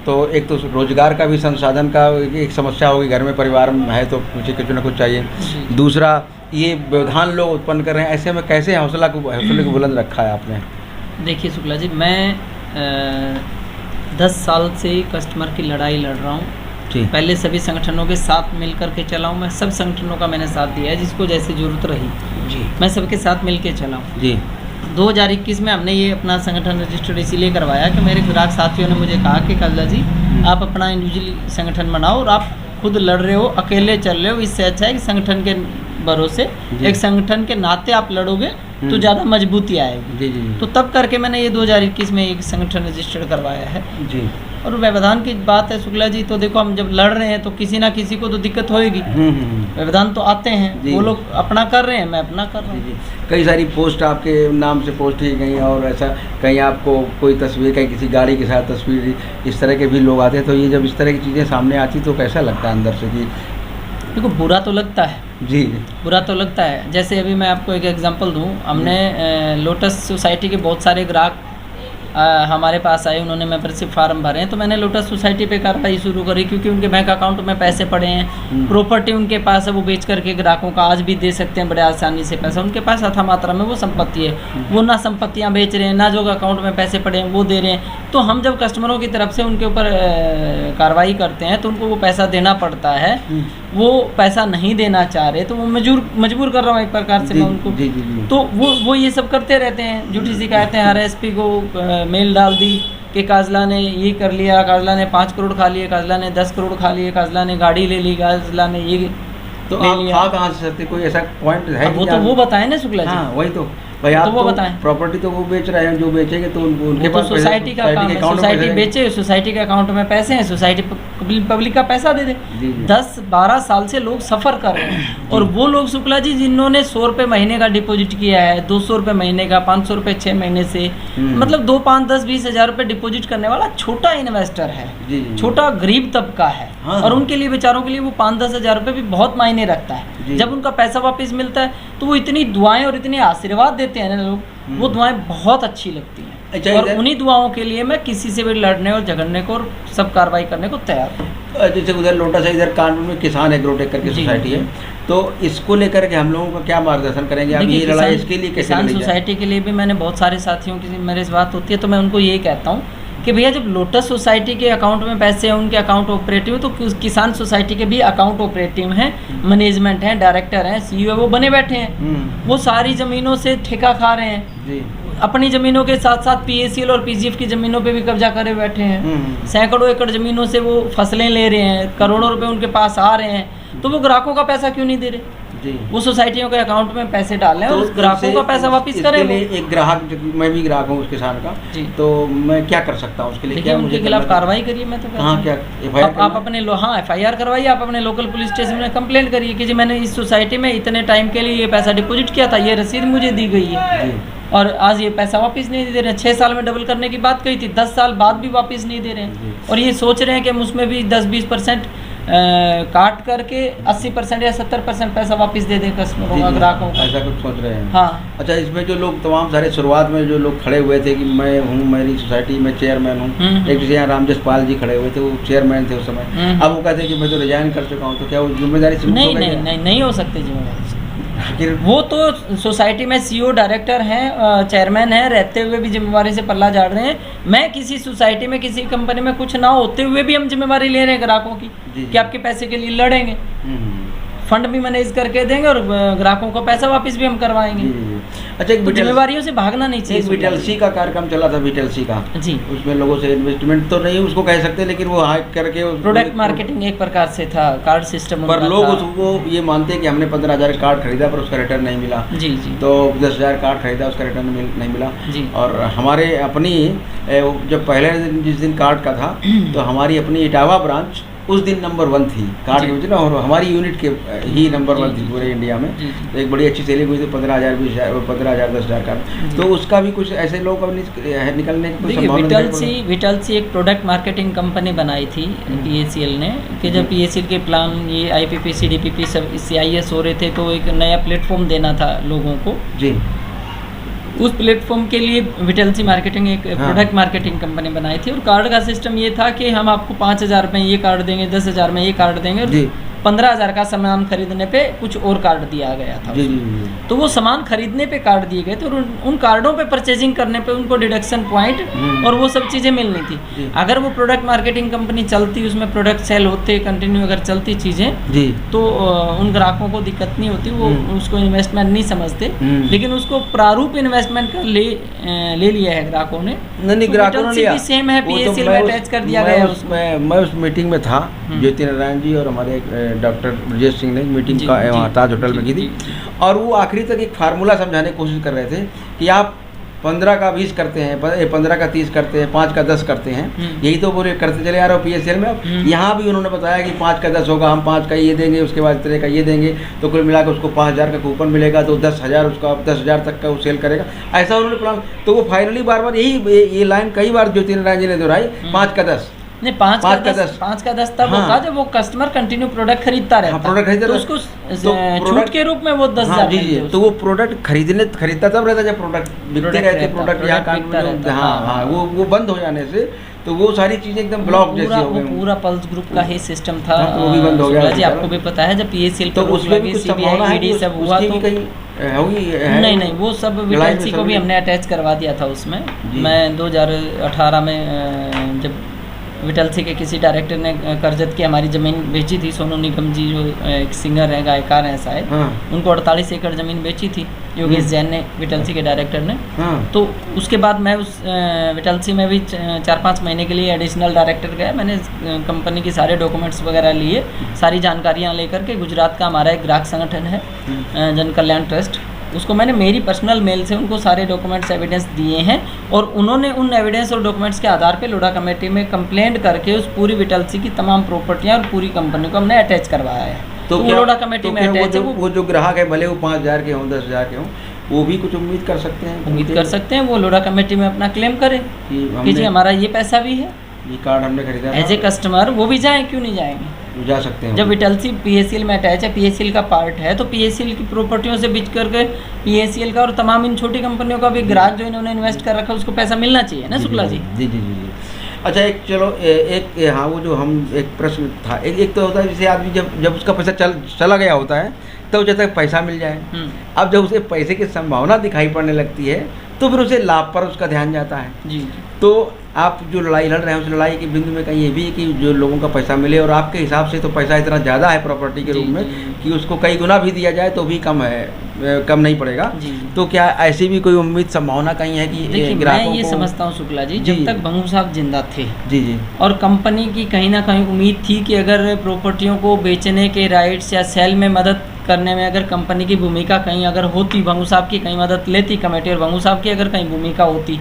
तो एक तो रोज़गार का भी संसाधन का एक समस्या होगी, घर में परिवार में है तो कुछ न कुछ चाहिए। दूसरा, ये व्यवधान लोग उत्पन्न कर रहे हैं, ऐसे में कैसे हौसले को बुलंद रखा है आपने? देखिए शुक्ला जी, मैं 10 साल से कस्टमर की लड़ाई लड़ रहा हूँ। पहले सभी संगठनों के साथ मिलकर के चला हूँ, मैं सब संगठनों का मैंने साथ दिया है, जिसको जैसी ज़रूरत रही जी मैं सबके साथ मिल के चला हूँ जी। 2021 में हमने ये अपना संगठन रजिस्टर्ड इसीलिए करवाया कि मेरे ग्राहक साथियों ने मुझे कहा कि काजला जी, आप अपना इंडिविजुअली संगठन बनाओ और आप खुद लड़ रहे हो, अकेले चल रहे हो, इससे अच्छा है कि संगठन के भरोसे, एक संगठन के नाते आप लड़ोगे तो ज़्यादा मजबूती आएगी। जी जी। तो तब करके मैंने ये 2021 में एक संगठन रजिस्टर्ड करवाया है। जी। और व्यवधान की बात है शुक्ला जी, तो देखो हम जब लड़ रहे हैं तो किसी ना किसी को तो दिक्कत होएगी। व्यवधान तो आते हैं, वो लोग अपना कर रहे हैं, मैं अपना कर रहा हूँ। कई सारी पोस्ट आपके नाम से पोस्ट की गई और ऐसा कहीं आपको कोई तस्वीर, कहीं किसी गाड़ी के साथ तस्वीर, इस तरह के भी लोग आते हैं। तो ये जब इस तरह की चीज़ें सामने आती तो कैसा लगता है अंदर से कि देखो बुरा तो लगता है जी, बुरा तो लगता है। जैसे अभी मैं आपको एक एग्जांपल दूं, हमने लोटस सोसाइटी के बहुत सारे ग्राहक हमारे पास आए, उन्होंने मेंबरशिप फार्म भरे हैं, तो मैंने लोटस सोसाइटी पे कार्रवाई शुरू करी, क्योंकि उनके बैंक अकाउंट में पैसे पड़े हैं, प्रॉपर्टी उनके पास है, वो बेच करके ग्राहकों का आज भी दे सकते हैं बड़े आसानी से पैसा, उनके पास अथा मात्रा में वो संपत्ति है, वो ना संपत्तियां बेच रहे हैं, ना जो अकाउंट में पैसे पड़े हैं वो दे रहे हैं। तो हम जब कस्टमरों की तरफ से उनके ऊपर कार्रवाई करते हैं तो उनको वो पैसा देना पड़ता है, वो पैसा नहीं देना चाह रहे तो वो मजबूर कर रहा हूँ एक प्रकार से मैं उनको। तो वो ये सब करते रहते हैं, झूठी शिकायतें, हर एसपी को मेल डाल दी कि काजला ने ये कर लिया, काजला ने 5 करोड़ खा लिए, काजला ने 10 करोड़ खा लिए, काजला ने गाड़ी ले ली, काजला ने ये। तो आप खा कहाँ से सकते, कोई ऐसा पॉइंट है? वो तो वो बताए ना शुक्ला जी। हाँ वही तो भाई, आप तो वो बताएं, प्रॉपर्टी तो वो बेच रहे हैं, जो बेचेंगे तो उनके पास सोसाइटी का काम है, सोसाइटी बेचे, सोसाइटी के अकाउंट में पैसे हैं, सोसाइटी पब्लिक का पैसा दे दे। 10-12 साल से लोग सफ़र कर रहे हैं, और वो लोग शुक्ला जी जिन्होंने 100 रुपये महीने का डिपॉजिट किया है, 200 रुपये महीने का, 500 रुपये 6 महीने से, मतलब 2, 5, 10, 20 हज़ार रुपये डिपॉजिट करने वाला छोटा इन्वेस्टर है, छोटा गरीब तबका है। और उनके लिए, बेचारों के लिए वो 5-10 हज़ार रुपये भी बहुत मायने रखता है। जब उनका पैसा वापस मिलता है तो वो इतनी दुआएं और इतने आशीर्वाद देते हैं ना लोग, वो दुआएं बहुत अच्छी लगती हैं। और उन्हीं दुआओं के लिए मैं किसी से भी लड़ने और झगड़ने को और सब कार्रवाई करने को तैयार हूँ। जैसे उधर लोटस है, इधर कानपुर में किसान एग्रोटेक करके सोसाइटी है, तो इसको लेकर के हम लोगों का क्या मार्गदर्शन करेंगे? अब ये लड़ाई इसके लिए कैसे किसान सोसाइटी के लिए भी मैंने बहुत सारे साथियों की मेरे से बात होती है, तो मैं उनको यही कहता हूँ कि भैया जब लोटस सोसाइटी के अकाउंट में पैसे हैं, उनके अकाउंट ऑपरेटिव है, तो किसान सोसाइटी के भी अकाउंट ऑपरेटिव हैं, मैनेजमेंट हैं, डायरेक्टर हैं, CEO है, वो बने बैठे हैं। वो सारी ज़मीनों से ठेका खा रहे हैं, अपनी ज़मीनों के साथ साथ PACL और PGF की ज़मीनों पे भी कब्जा करे बैठे हैं। सैकड़ों एकड़ ज़मीनों से वो फसलें ले रहे हैं, करोड़ों रुपए उनके पास आ रहे हैं, तो वो ग्राहकों का पैसा क्यों नहीं दे रहे? वो सोसाइटियों के अकाउंट में पैसे डाल रहे हैं और ग्राहकों का पैसा वापस करें। एक ग्राहक, मैं भी ग्राहक हूँ उस किसान का, तो मैं क्या कर सकता हूँ उसके लिए? क्या उनके खिलाफ कार्रवाई करिए। मैं तो आप अपने FIR करवाइए, आप अपने लोकल पुलिस स्टेशन में कंप्लेंट करिए कि जी मैंने इस सोसाइटी में इतने टाइम के लिए ये पैसा डिपॉजिट किया था, ये रसीद मुझे दी गई है और आज ये पैसा वापस नहीं दे रहे हैं। 6 साल में डबल करने की बात कही थी, 10 साल बाद भी वापस नहीं दे रहे हैं, और ये सोच रहे हैं कि हम उसमें भी 10-20% काट करके 80% या 70% पैसा वापस दे दें कस्टमरों का, ग्राहकों का। ऐसा कुछ सोच रहे हैं? हाँ। अच्छा, इसमें जो लोग तमाम सारे शुरुआत में जो लोग खड़े हुए थे कि मैं हूँ, मेरी सोसाइटी में चेयरमैन हूँ, एक जैसे यहाँ रामजस पाल जी खड़े हुए थे, वो चेयरमैन थे उस समय, अब वो कहते हैं कि मैं तो रिजाइन कर चुका हूँ, तो क्या वो जिम्मेदारी से? नहीं हो सकती जिम्मेदारी। वो तो सोसाइटी में CEO डायरेक्टर हैं, चेयरमैन हैं, रहते हुए भी जिम्मेवारी से पल्ला झाड़ रहे हैं। मैं किसी सोसाइटी में, किसी कंपनी में कुछ ना होते हुए भी हम जिम्मेवारी ले रहे हैं ग्राहकों की कि आपके पैसे के लिए लड़ेंगे, फंड भी मैनेज करके देंगे और ग्राहकों को पैसा वापस भी हम करवाएंगे। अच्छा, एक जिम्मेवारियों से भागना नहीं चाहिए। VTLC का कार्यक्रम चला था, VTLC का जी, उसमें लोगों से इन्वेस्टमेंट तो नहीं उसको कह सकते, लेकिन वो हाइक करके प्रोडक्ट मार्केटिंग एक प्रकार से था, कार्ड सिस्टम पर लोग उसको ये मानते हैं कि हमने 15,000 कार्ड खरीदा पर उसका रिटर्न नहीं मिला। जी। तो 10,000 कार्ड खरीदा, उसका रिटर्न नहीं मिला जी। और हमारे अपनी जब पहले जिस दिन कार्ड का था तो हमारी अपनी इटावा ब्रांच उस दिन नंबर 1 थी कार्ड के बीच ना, और हमारी यूनिट के ही नंबर 1 थी पूरे इंडिया में। तो एक बड़ी अच्छी सेलिंग हुई थी, 15,000, 20,000, 15,000, 10,000 कार्ड। तो उसका भी कुछ ऐसे लोग अब निकलने की देखिए, VTLC एक प्रोडक्ट मार्केटिंग कंपनी बनाई थी PACL ने, कि जब PACL के प्लान ये IPP CDPP सब CIS हो रहे थे, तो एक नया प्लेटफॉर्म देना था लोगों को जी। उस प्लेटफॉर्म के लिए VTLC मार्केटिंग एक प्रोडक्ट मार्केटिंग कंपनी बनाई थी, और कार्ड का सिस्टम ये था कि हम आपको 5,000 में ये कार्ड देंगे, 10,000 में ये कार्ड देंगे, और 15,000 का सामान खरीदने पे कुछ और कार्ड दिया गया था जी उसमें। जी जी तो वो सामान खरीदने पे कार्ड दिए गए थे और उन कार्डों पे परचेजिंग करने पे उनको डिडक्शन पॉइंट और वो सब चीज़ें मिलनी थी। जी। अगर वो प्रोडक्ट मार्केटिंग कंपनी चलती, उसमें प्रोडक्ट सेल होते कंटिन्यू अगर चलती चीज़ें, जी तो उन ग्राहकों को दिक्कत नहीं होती, वो उसको इन्वेस्टमेंट नहीं समझते। लेकिन उसको प्रारूप इन्वेस्टमेंट कर ले लिया है ग्राहकों ने। नहीं, ग्राहकों ने लिया, सेम है, पीएसएल में अटैच कर दिया गया उसमें। मैं उस मीटिंग में था, ज्योति नारायण जी और हमारे डॉक्टर ब्रजेश सिंह ने मीटिंग का वहाँ ताज होटल में की थी, और वो आखिरी तक एक फार्मूला समझाने की कोशिश कर रहे थे कि आप 15 का 20 करते हैं, 15 का 30 करते हैं, 5 का 10 करते हैं, यही तो बोले करते चले आ रहे हो पीएसएल में। यहाँ भी उन्होंने बताया कि 5 का 10 होगा, हम 5 का ये देंगे, उसके बाद इतने का ये देंगे, तो कुल मिलाकर उसको 5,000 का कूपन मिलेगा, तो 10,000 उसका 10,000 तक का वो सेल करेगा, ऐसा उन्होंने प्लान। तो वो फाइनली बार बार यही ये लाइन कई बार ज्योति नारायण जी ने दोहराई, 5 का 10 नहीं, 5 का 10 तब होगा जब वो कस्टमर कंटिन्यू प्रोडक्ट खरीदता रहता है। प्रोडक्ट खरीदता तो उसको छूट के रूप में वो 10,000 जी जी, तो वो प्रोडक्ट खरीदता तब रहता जब प्रोडक्ट बिकते रहते, प्रोडक्ट यहाँ हाँ वो बंद हो जाने से तो वो सारी चीजें एकदम ब्लॉक जैसी हो गई। पूरा पल्स ग्रुप का ही सिस्टम था, तो वो भी बंद हो गया जी। आपको भी पता है जब पीएसएल तो उसमें भी कुछ संभावना है, सब हुआ तो नहीं, वो सब विटेंसी को भी हमने अटैच करवा दिया था उसमें। मैं 2018 में जब विटलसी के किसी डायरेक्टर ने कर्जत की हमारी ज़मीन बेची थी, सोनू निगम जी जो एक सिंगर हैं, गायकार हैं शायद, उनको 48 एकड़ ज़मीन बेची थी योगेश जैन ने, विटलसी के डायरेक्टर ने। तो उसके बाद मैं उस विटलसी में भी 4-5 महीने के लिए एडिशनल डायरेक्टर गया। मैंने कंपनी के सारे डॉक्यूमेंट्स वगैरह लिए, सारी जानकारियाँ लेकर के। गुजरात का हमारा एक ग्राहक संगठन है, जन कल्याण ट्रस्ट, उसको मैंने मेरी पर्सनल मेल से उनको सारे डॉक्यूमेंट्स एविडेंस दिए हैं, और उन्होंने उन एविडेंस और डॉक्यूमेंट्स के आधार पे लोढ़ा कमेटी में कंप्लेंट करके उस पूरी विटलसी की तमाम प्रॉपर्टियां और पूरी कंपनी को हमने अटैच करवाया है। तो लोढ़ा कमेटी में अटैच है। वो जो ग्राहक है, भले वो 5,000 के हों, 10,000 के हों, वो भी कुछ उम्मीद कर सकते हैं, वो लोढ़ा कमेटी में अपना क्लेम करें कि जी हमारा ये पैसा भी है, ये कार्ड हमने खरीदा एज ए कस्टमर। वो भी जाएँ, क्यों नहीं जाएंगे, जा सकते हैं। जब विटलसी पीएसएल में अटैच है, पीएसएल का पार्ट है, तो पीएसएल की प्रॉपर्टियों से बिच करके पीएसएल का और तमाम इन छोटी कंपनियों का भी ग्राहक जो इन्होंने इन्वेस्ट कर रखा है उसको पैसा मिलना चाहिए ना शुक्ला जी। जी जी जी। अच्छा, एक चलो एक हाँ, वो जो हम एक प्रश्न था, एक तो होता है जैसे आदमी जब उसका पैसा चला गया होता है तो जब तक पैसा मिल जाए, अब जब उसे पैसे की संभावना दिखाई पड़ने लगती है तो फिर उसे लाभ पर उसका ध्यान जाता है जी। तो आप जो लड़ाई लड़ रहे हैं उस लड़ाई के बिंदु में कहीं ये भी है कि जो लोगों का पैसा मिले, और आपके हिसाब से तो पैसा इतना ज़्यादा है प्रॉपर्टी के रूप में कि उसको कई गुना भी दिया जाए तो भी कम कम नहीं पड़ेगा। तो क्या ऐसी भी कोई उम्मीद संभावना कहीं है कि मैं ये समझता हूँ शुक्ला जी, जब तक भंगू साहब जिंदा थे जी जी, और कंपनी की कहीं ना कहीं उम्मीद थी कि अगर प्रॉपर्टियों को बेचने के राइट्स या सेल में मदद करने में अगर कंपनी की भूमिका कहीं अगर होती, भंगू साहब की कहीं मदद लेती कमेटी, और भंगू साहब की अगर कहीं भूमिका होती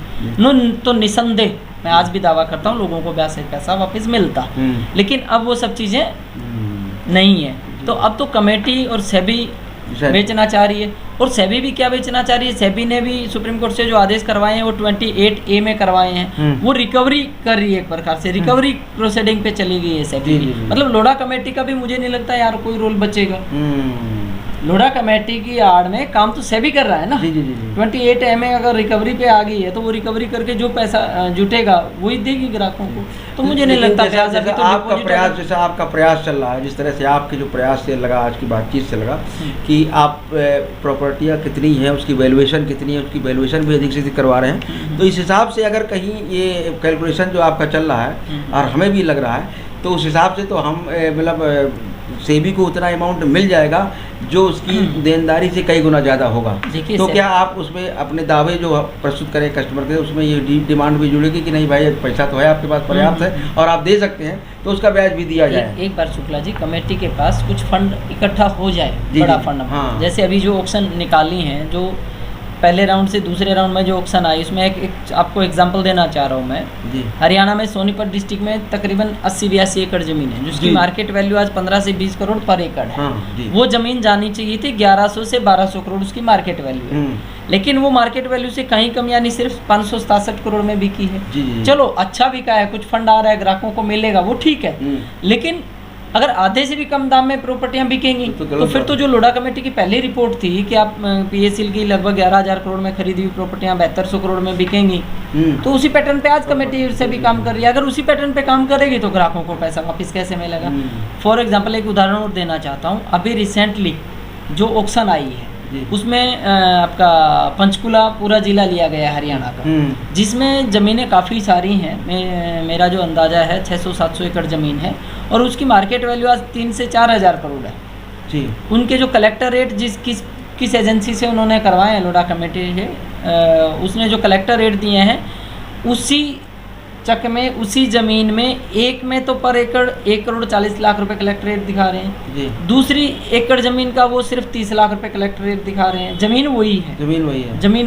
तो निसंदेह मैं आज भी दावा करता हूँ लोगों को ब्याज से पैसा वापस मिलता। लेकिन अब वो सब चीज़ें नहीं है। तो अब तो कमेटी और सेबी बेचना चाह रही है, और सेबी भी क्या बेचना चाह रही है, सेबी ने भी सुप्रीम कोर्ट से जो आदेश करवाए हैं वो 28A में करवाए हैं, वो रिकवरी कर रही है, एक प्रकार से रिकवरी प्रोसीडिंग पे चली गई है सेबी। मतलब लोढ़ा कमेटी का भी मुझे नहीं लगता यार कोई रोल बचेगा। लोढ़ा कमेटी की आड़ में काम तो सेबी कर रहा है ना। 28A में अगर रिकवरी पे आ गई है तो वो रिकवरी करके जो पैसा जुटेगा वही देगी ग्राहकों को। तो मुझे नहीं लगता जैसा आपका प्रयास चल रहा है, जिस तरह से आपके जो प्रयास से लगा, आज की बातचीत से लगा कि आप प्रॉपर्टियाँ कितनी हैं, उसकी वैल्यूएशन कितनी है, उसकी वैल्यूएशन भी अधिक से अधिक करवा रहे हैं। तो इस हिसाब से अगर कहीं ये कैलकुलेशन जो आपका चल रहा है और हमें भी लग रहा है, तो उस हिसाब से तो हम मतलब सेबी को उतना अमाउंट मिल जाएगा जो उसकी देनदारी से कई गुना ज़्यादा होगा। तो क्या आप उसमें अपने दावे जो प्रस्तुत करें कस्टमर के, उसमें ये डिमांड भी जुड़ेगी कि नहीं भाई पैसा तो है आपके पास पर्याप्त है और आप दे सकते हैं, तो उसका ब्याज भी दिया जाए। एक बार शुक्ला जी, कमेटी के पास कुछ फंड इकट्ठा हो जाए, बड़ा फंड, जैसे अभी जो ऑक्शन निकाली हैं, जो पहले राउंड से दूसरे राउंड में जो ऑक्शन आई, उसमें एक आपको एग्जांपल देना चाह रहा हूँ मैं। हरियाणा में सोनीपत डिस्ट्रिक्ट में तकरीबन 80-82 एकड़ जमीन है, जिसकी मार्केट वैल्यू आज 15 से 20 करोड़ पर एकड़ है। वो जमीन जानी चाहिए थी 1100 से 1200 करोड़ उसकी मार्केट वैल्यू है, लेकिन वो मार्केट वैल्यू से कहीं कम यानी सिर्फ 567 करोड़ में बिकी है। चलो अच्छा बिका है, कुछ फंड आ रहा है, ग्राहकों को मिलेगा, वो ठीक है, लेकिन अगर आधे से भी कम दाम में प्रॉपर्टियां बिकेंगी तो फिर तो जो लोढ़ा कमेटी की पहली रिपोर्ट थी कि आप PACL की लगभग 11,000 करोड़ में खरीदी हुई प्रॉपर्टियां 7200 करोड़ में बिकेंगी, तो उसी पैटर्न पे आज कमेटी से भी काम कर रही है। अगर उसी पैटर्न पे काम करेगी तो ग्राहकों को पैसा वापस कैसे मिलेगा? फॉर एग्जाम्पल एक उदाहरण और देना चाहता हूँ। अभी रिसेंटली जो ऑक्शन आई है उसमें आपका पंचकुला पूरा जिला लिया गया है हरियाणा का, जिसमें ज़मीनें काफ़ी सारी हैं। मेरा जो अंदाज़ा है 600-700 एकड़ ज़मीन है और उसकी मार्केट वैल्यू आज 3 से 4 हज़ार करोड़ है जी। उनके जो कलेक्टर रेट किस एजेंसी से उन्होंने करवाए हैं, लोढ़ा कमेटी से, उसने जो कलेक्टर रेट दिए हैं उसी चक में उसी ज़मीन में एक में तो पर एकड़ 1 करोड़ 40 लाख रुपए कलेक्टर रेट दिखा रहे हैं जी। दूसरी एकड़ ज़मीन का वो सिर्फ 30 लाख रुपए कलेक्टर रेट दिखा रहे हैं। ज़मीन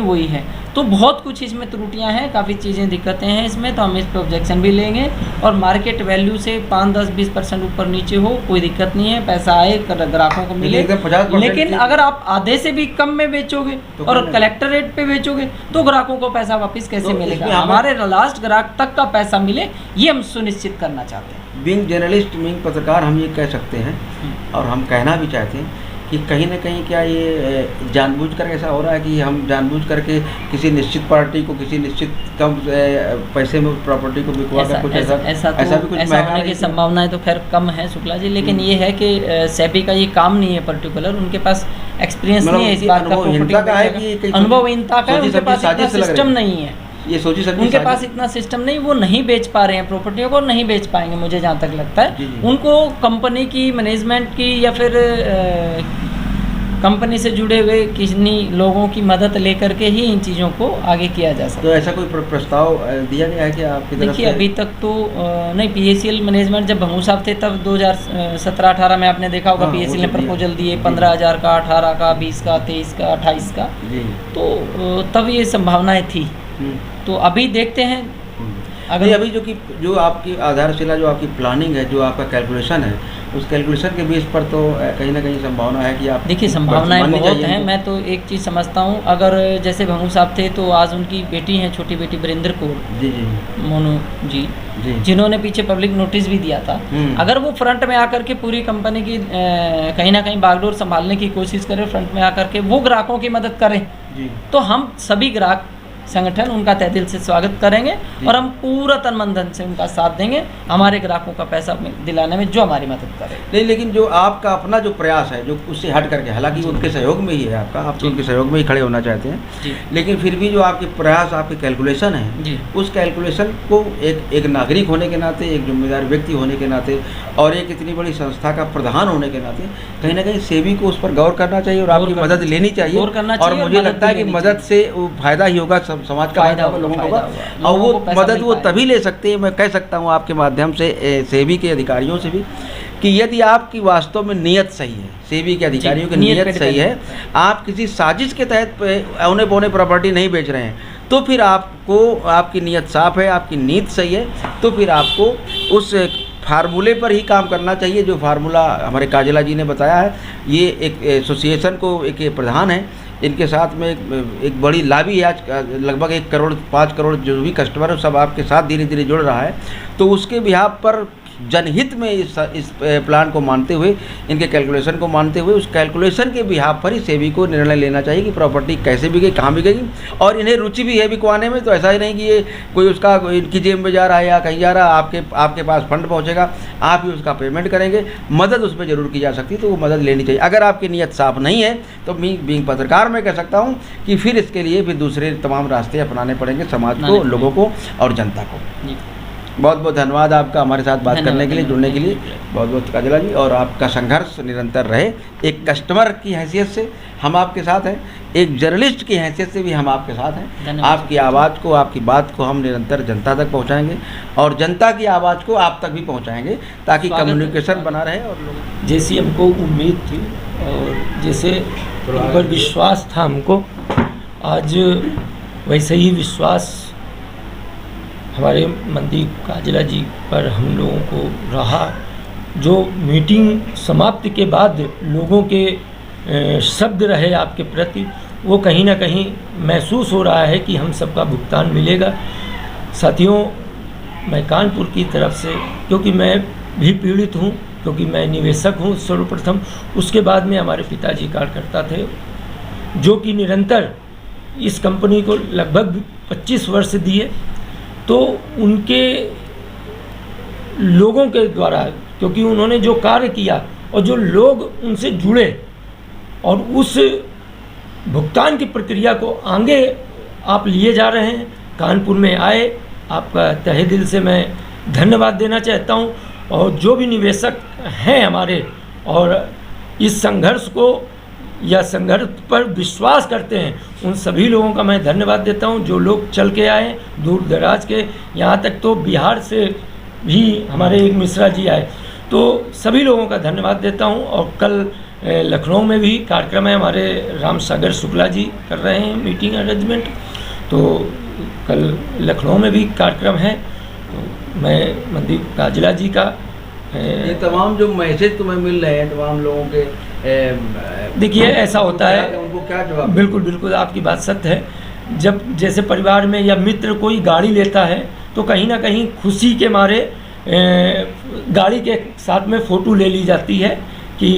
वही है। तो बहुत कुछ इसमें त्रुटियां हैं, काफ़ी चीज़ें दिक्कतें हैं इसमें, तो हम इस पर ऑब्जेक्शन भी लेंगे। और मार्केट वैल्यू से 5-10-20% ऊपर नीचे हो कोई दिक्कत नहीं है, पैसा आए ग्राहकों को मिले। लेकिन अगर आप आधे से भी कम में बेचोगे और कलेक्टर रेट पे बेचोगे तो ग्राहकों को पैसा वापस कैसे मिलेगा? हमारे लास्ट ग्राहक तक का पैसा मिले ये हम सुनिश्चित करना चाहते हैं। बीइंग जर्नलिस्ट, बीइंग पत्रकार, हम ये कह सकते हैं और हम कहना भी चाहते हैं कि कहीं ना कहीं क्या ये जानबूझ कर ऐसा हो रहा है कि हम जानबूझ करके किसी निश्चित पार्टी को किसी निश्चित कम पैसे में प्रॉपर्टी को बिकवा कर कुछ ऐसा भी कुछ होने की संभावनाएं तो खैर कम है शुक्ला जी। लेकिन ये है कि सेबी का ये काम नहीं है पर्टिकुलर, उनके पास एक्सपीरियंस नहीं है इस बात का, अनुभवहीनता का, उनके पास सिस्टम नहीं है, ये सोची सकती उनके पास इतना सिस्टम नहीं, वो नहीं बेच पा रहे हैं प्रॉपर्टियों को, नहीं बेच पाएंगे मुझे जहाँ तक लगता है। उनको कंपनी की मैनेजमेंट की या फिर कंपनी से जुड़े हुए किन्हीं लोगों की मदद लेकर के ही इन चीज़ों को आगे किया जा सकता है। तो ऐसा कोई प्रस्ताव दिया गया है कि आपकी तरफ से? देखिए अभी तक तो नहीं। PACL मैनेजमेंट जब भंगू साहब थे तब 2017-18 में आपने देखा होगा PACL ने प्रपोजल दिए 15,000 का, 18 का, 20 का, 23 का, 28 का, तो तब ये संभावनाएं थी। तो अभी देखते हैं अगर अभी जो आपकी आधारशिला, जो आपकी प्लानिंग है, जो आपका कैलकुलेशन है, उस कैलकुलेशन के बेस पर तो कहीं ना कहीं संभावना है कि आप देखिए संभावनाएं बहुत हैं। मैं तो एक चीज़ समझता हूँ, अगर जैसे भंगू साहब थे तो आज उनकी बेटी है, छोटी बेटी वीरेंद्र कौर जी मोनू जी, जिन्होंने पीछे पब्लिक नोटिस भी दिया था। अगर वो फ्रंट में आकर के पूरी कंपनी की कहीं ना कहीं बागडोर संभालने की कोशिश करें, फ्रंट में आकर के वो ग्राहकों की मदद करें, तो हम सभी ग्राहक संगठन उनका तहे दिल से स्वागत करेंगे और हम पूरा तन मन धन से उनका साथ देंगे हमारे ग्राहकों का पैसा दिलाने में जो हमारी मदद करे। नहीं, लेकिन जो आपका अपना जो प्रयास है, जो उससे हट करके, हालांकि उनके सहयोग में ही है आपका, आप उनके सहयोग में ही खड़े होना चाहते हैं, लेकिन फिर भी जो आपके प्रयास, आपके कैलकुलेशन है, उस कैलकुलेशन को एक नागरिक होने के नाते, एक जिम्मेदार व्यक्ति होने के नाते और एक इतनी बड़ी संस्था का प्रधान होने के नाते कहीं ना कहीं सेबी को उस पर गौर करना चाहिए और आपकी मदद लेनी चाहिए। और मुझे लगता है कि मदद से फायदा ही होगा, समाज का फायदा लोगों को होगा, और वो मदद वो तभी ले सकते हैं। मैं कह सकता हूँ आपके माध्यम से सेबी के अधिकारियों से भी कि यदि आपकी वास्तव में नीयत सही है, सेबी के अधिकारियों की नीयत सही है, आप किसी साजिश के तहत औने पौने प्रॉपर्टी नहीं बेच रहे हैं, तो फिर आपको, आपकी नीयत साफ है, आपकी नीयत सही है, तो फिर आपको उस फार्मूले पर ही काम करना चाहिए जो फार्मूला हमारे काजला जी ने बताया है। ये एक एसोसिएशन को एक प्रधान है, इनके साथ में एक बड़ी लाबी है, आज लगभग 1 करोड़ 5 करोड़ जो भी कस्टमर है सब आपके साथ धीरे धीरे जुड़ रहा है। तो उसके बिहाफ पर जनहित में इस प्लान को मानते हुए, इनके कैलकुलेशन को मानते हुए, उस कैलकुलेशन के बिहाफ पर ही सेबी को निर्णय लेना चाहिए कि प्रॉपर्टी कैसे बिकेगी, कहाँ बिकेगी। और इन्हें रुचि भी है बिकवाने में, तो ऐसा ही नहीं कि ये कोई उसका इनकी जेब में जा रहा है या कहीं जा रहा है, आपके पास फंड पहुँचेगा, आप ही उसका पेमेंट करेंगे, मदद उस पर ज़रूर की जा सकती है, तो वो मदद लेनी चाहिए। अगर आपकी नीयत साफ नहीं है तो बीइंग पत्रकार मैं कह सकता हूँ कि फिर इसके लिए फिर दूसरे तमाम रास्ते अपनाने पड़ेंगे समाज को, लोगों को और जनता को। बहुत बहुत धन्यवाद आपका हमारे साथ बात करने के लिए, जुड़ने के लिए, बहुत बहुत काजला जी। और आपका संघर्ष निरंतर रहे। एक कस्टमर की हैसियत से हम आपके साथ हैं, एक जर्नलिस्ट की हैसियत से भी हम आपके साथ हैं। आपकी आवाज़ को, आपकी बात को हम निरंतर जनता तक पहुंचाएंगे और जनता की आवाज़ को आप तक भी पहुंचाएंगे ताकि कम्युनिकेशन बना रहे। और लोग जैसी हमको उम्मीद थी और जैसे उन पर विश्वास था हमको, आज वैसे ही विश्वास हमारे मंत्री काजला जी पर हम लोगों को रहा। जो मीटिंग समाप्ति के बाद लोगों के शब्द रहे आपके प्रति, वो कहीं ना कहीं महसूस हो रहा है कि हम सबका भुगतान मिलेगा। साथियों, मैं कानपुर की तरफ से, क्योंकि मैं भी पीड़ित हूँ, क्योंकि मैं निवेशक हूँ सर्वप्रथम। उसके बाद में हमारे पिताजी कार्यकर्ता थे, जो कि निरंतर इस कंपनी को लगभग 25 वर्ष दिए। तो उनके लोगों के द्वारा, क्योंकि उन्होंने जो कार्य किया और जो लोग उनसे जुड़े और उस भुगतान की प्रक्रिया को आगे आप लिए जा रहे हैं, कानपुर में आए, आपका तहे दिल से मैं धन्यवाद देना चाहता हूं। और जो भी निवेशक हैं हमारे और इस संघर्ष को या संघर्ष पर विश्वास करते हैं, उन सभी लोगों का मैं धन्यवाद देता हूं। जो लोग चल के आए दूर दराज के, यहाँ तक तो बिहार से भी हमारे एक मिश्रा जी आए, तो सभी लोगों का धन्यवाद देता हूं। और कल लखनऊ में भी कार्यक्रम है, हमारे राम सागर शुक्ला जी कर रहे हैं मीटिंग अरेंजमेंट, तो कल लखनऊ में भी कार्यक्रम है। तो मैं मनदीप काजला जी का ये तमाम जो मैसेज तुम्हें मिल रहे हैं तमाम लोगों के, देखिए ऐसा होता है, उनको क्या जवाब? बिल्कुल बिल्कुल आपकी बात सत्य है। जब जैसे परिवार में या मित्र कोई गाड़ी लेता है तो कहीं ना कहीं खुशी के मारे गाड़ी के साथ में फ़ोटो ले ली जाती है कि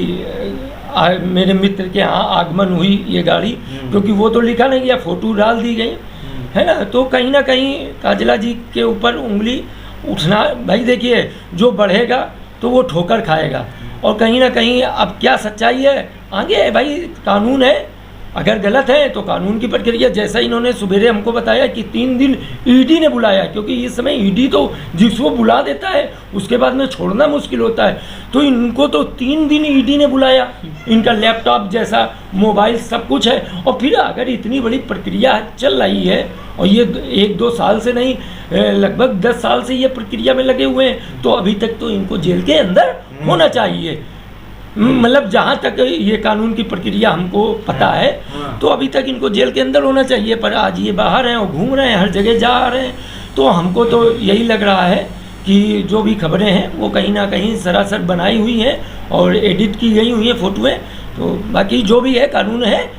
मेरे मित्र के यहाँ आगमन हुई ये गाड़ी, क्योंकि वो तो लिखा नहीं गया, फ़ोटो डाल दी गई है ना। तो कहीं ना कहीं काजला जी के ऊपर उंगली उठना, भाई देखिए जो बढ़ेगा तो वो ठोकर खाएगा। और कहीं ना कहीं अब क्या सच्चाई है आगे है भाई, कानून है, अगर गलत है तो कानून की प्रक्रिया, जैसा इन्होंने सुबेरे हमको बताया कि 3 दिन ईडी ने बुलाया, क्योंकि इस समय ईडी तो जिसको बुला देता है उसके बाद में छोड़ना मुश्किल होता है, तो इनको तो 3 दिन ईडी ने बुलाया, इनका लैपटॉप जैसा मोबाइल सब कुछ है। और फिर अगर इतनी बड़ी प्रक्रिया चल रही है और ये 1-2 साल से नहीं, लगभग 10 साल से ये प्रक्रिया में लगे हुए हैं, तो अभी तक तो इनको जेल के अंदर होना चाहिए। मतलब जहाँ तक ये कानून की प्रक्रिया हमको पता है तो अभी तक इनको जेल के अंदर होना चाहिए, पर आज ये बाहर हैं और घूम रहे हैं, हर जगह जा रहे हैं। तो हमको तो यही लग रहा है कि जो भी खबरें हैं वो कहीं ना कहीं सरासर बनाई हुई हैं और एडिट की गई हुई हैं फ़ोटोएँ। तो बाकी जो भी है कानून है,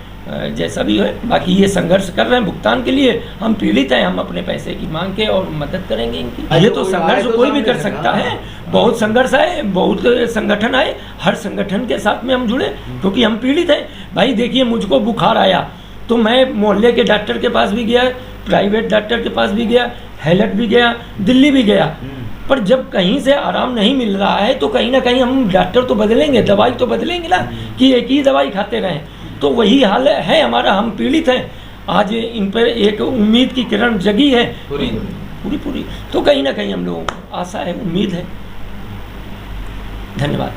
जैसा भी है, बाकी ये संघर्ष कर रहे हैं भुगतान के लिए, हम पीड़ित हैं, हम अपने पैसे की मांग के और मदद करेंगे इनकी। ये तो संघर्ष कोई भी कर सकता है, बहुत संघर्ष आए, बहुत संगठन आए, हर संगठन के साथ में हम जुड़े, क्योंकि हम पीड़ित हैं। भाई देखिए मुझको बुखार आया तो मैं मोहल्ले के डॉक्टर के पास भी गया, प्राइवेट डॉक्टर के पास भी गया, हैलट भी गया, दिल्ली भी गया, पर जब कहीं से आराम नहीं मिल रहा है तो कहीं ना कहीं हम डॉक्टर तो बदलेंगे, दवाई तो बदलेंगे ना, कि एक ही दवाई खाते रहें। तो वही हाल है हमारा, हम पीड़ित हैं। आज इन पर एक उम्मीद की किरण जगी है पूरी, तो कहीं ना कहीं हम लोगों को आशा है, उम्मीद है। धन्यवाद।